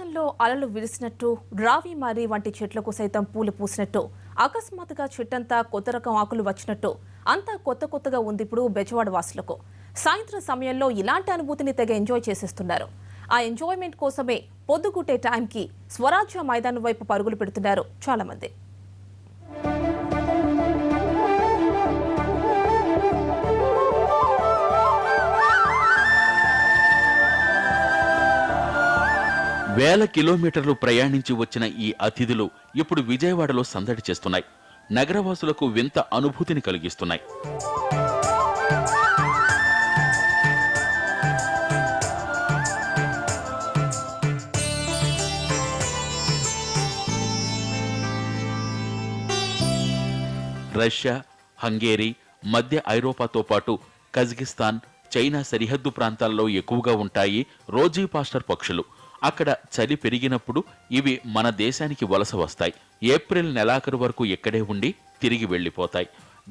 లో అలలు విరిసినట్టు రావి మారి వంటి చెట్లకు సైతం పూలు పూసినట్టు అకస్మాత్తుగా చెట్టంతా కొత్త రకం ఆకులు వచ్చినట్టు అంతా కొత్తగా ఉంది ఇప్పుడు బెజవాడ వాసులకు. సాయంత్రం సమయంలో ఇలాంటి అనుభూతిని తెగ ఎంజాయ్ చేసేస్తున్నారు. ఆ ఎంజాయ్మెంట్ కోసమే పొద్దుగుట్టే టైంకి స్వరాజ్య మైదానం వైపు పరుగులు పెడుతున్నారు చాలా మంది. వేల కిలోమీటర్లు ప్రయాణించి వచ్చిన ఈ అతిథులు ఇప్పుడు విజయవాడలో సందడి చేస్తున్నాయి. నగరవాసులకు వింత అనుభూతిని కలిగిస్తున్నాయి. రష్యా, హంగేరీ, మధ్య ఐరోపాతో పాటు కజకిస్తాన్, చైనా సరిహద్దు ప్రాంతాల్లో ఎక్కువగా ఉంటాయి రోజీ పాస్టర్ పక్షులు. అక్కడ చలి పెరిగినప్పుడు ఇవి మన దేశానికి వలస వస్తాయి. ఏప్రిల్ నెలాఖరు వరకు ఇక్కడే ఉండి తిరిగి వెళ్లిపోతాయి.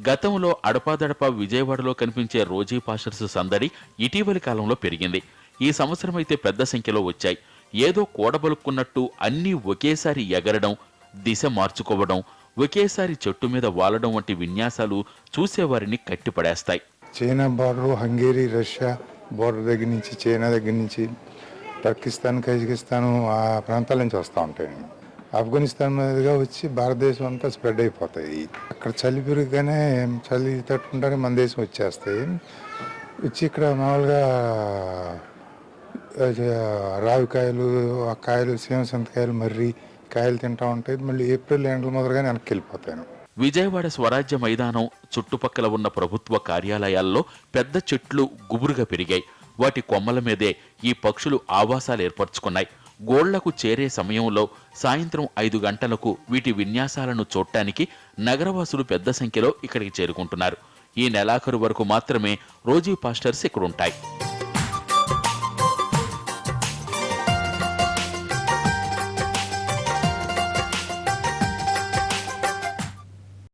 గతంలో అడపాదడపా విజయవాడలో కనిపించే రోజీ పాస్టర్స్ సందడి ఇటీవలి కాలంలో పెరిగింది. ఈ సంవత్సరం అయితే పెద్ద సంఖ్యలో వచ్చాయి. ఏదో కూడబలుక్కున్నట్టు అన్నీ ఒకేసారి ఎగరడం, దిశ మార్చుకోవడం, ఒకేసారి చెట్టు మీద వాలడం వంటి విన్యాసాలు చూసేవారిని కట్టిపడేస్తాయి. China border, Hungary, Russia border దగ్గర నుంచి, చైనా దగ్గర నుంచి పాకిస్తాన్, కజకిస్తాన్ ఆ ప్రాంతాల నుంచి వస్తూ ఉంటాయి. ఆఫ్ఘనిస్తాన్ మీదుగా వచ్చి భారతదేశం అంతా స్ప్రెడ్ అయిపోతాయి. అక్కడ చలి పెరిగిగానే చలి తట్టుకుంటానే మన దేశం వచ్చేస్తాయి. వచ్చి ఇక్కడ మామూలుగా రావికాయలు, ఆ కాయలు, సీమసంతకాయలు, మర్రి కాయలు తింటూ ఉంటాయి. మళ్ళీ ఏప్రిల్ ఎండల మొదలుగానే వెనక్కి వెళ్ళిపోతాయి. విజయవాడ స్వరాజ్య మైదానం చుట్టుపక్కల ఉన్న ప్రభుత్వ కార్యాలయాల్లో పెద్ద చెట్లు గుబురుగా పెరిగాయి. వాటి కొమ్మల మీదే ఈ పక్షులు ఆవాసాలు ఏర్పరచుకున్నాయి. గోళ్లకు చేరే సమయంలో సాయంత్రం 5 గంటలకు వీటి విన్యాసాలను చూడటానికి నగరవాసులు పెద్ద సంఖ్యలో ఇక్కడికి చేరుకుంటున్నారు. ఈ నెలాఖరు వరకు మాత్రమే రోజీ పాస్టర్స్ ఇక్కడుంటాయి.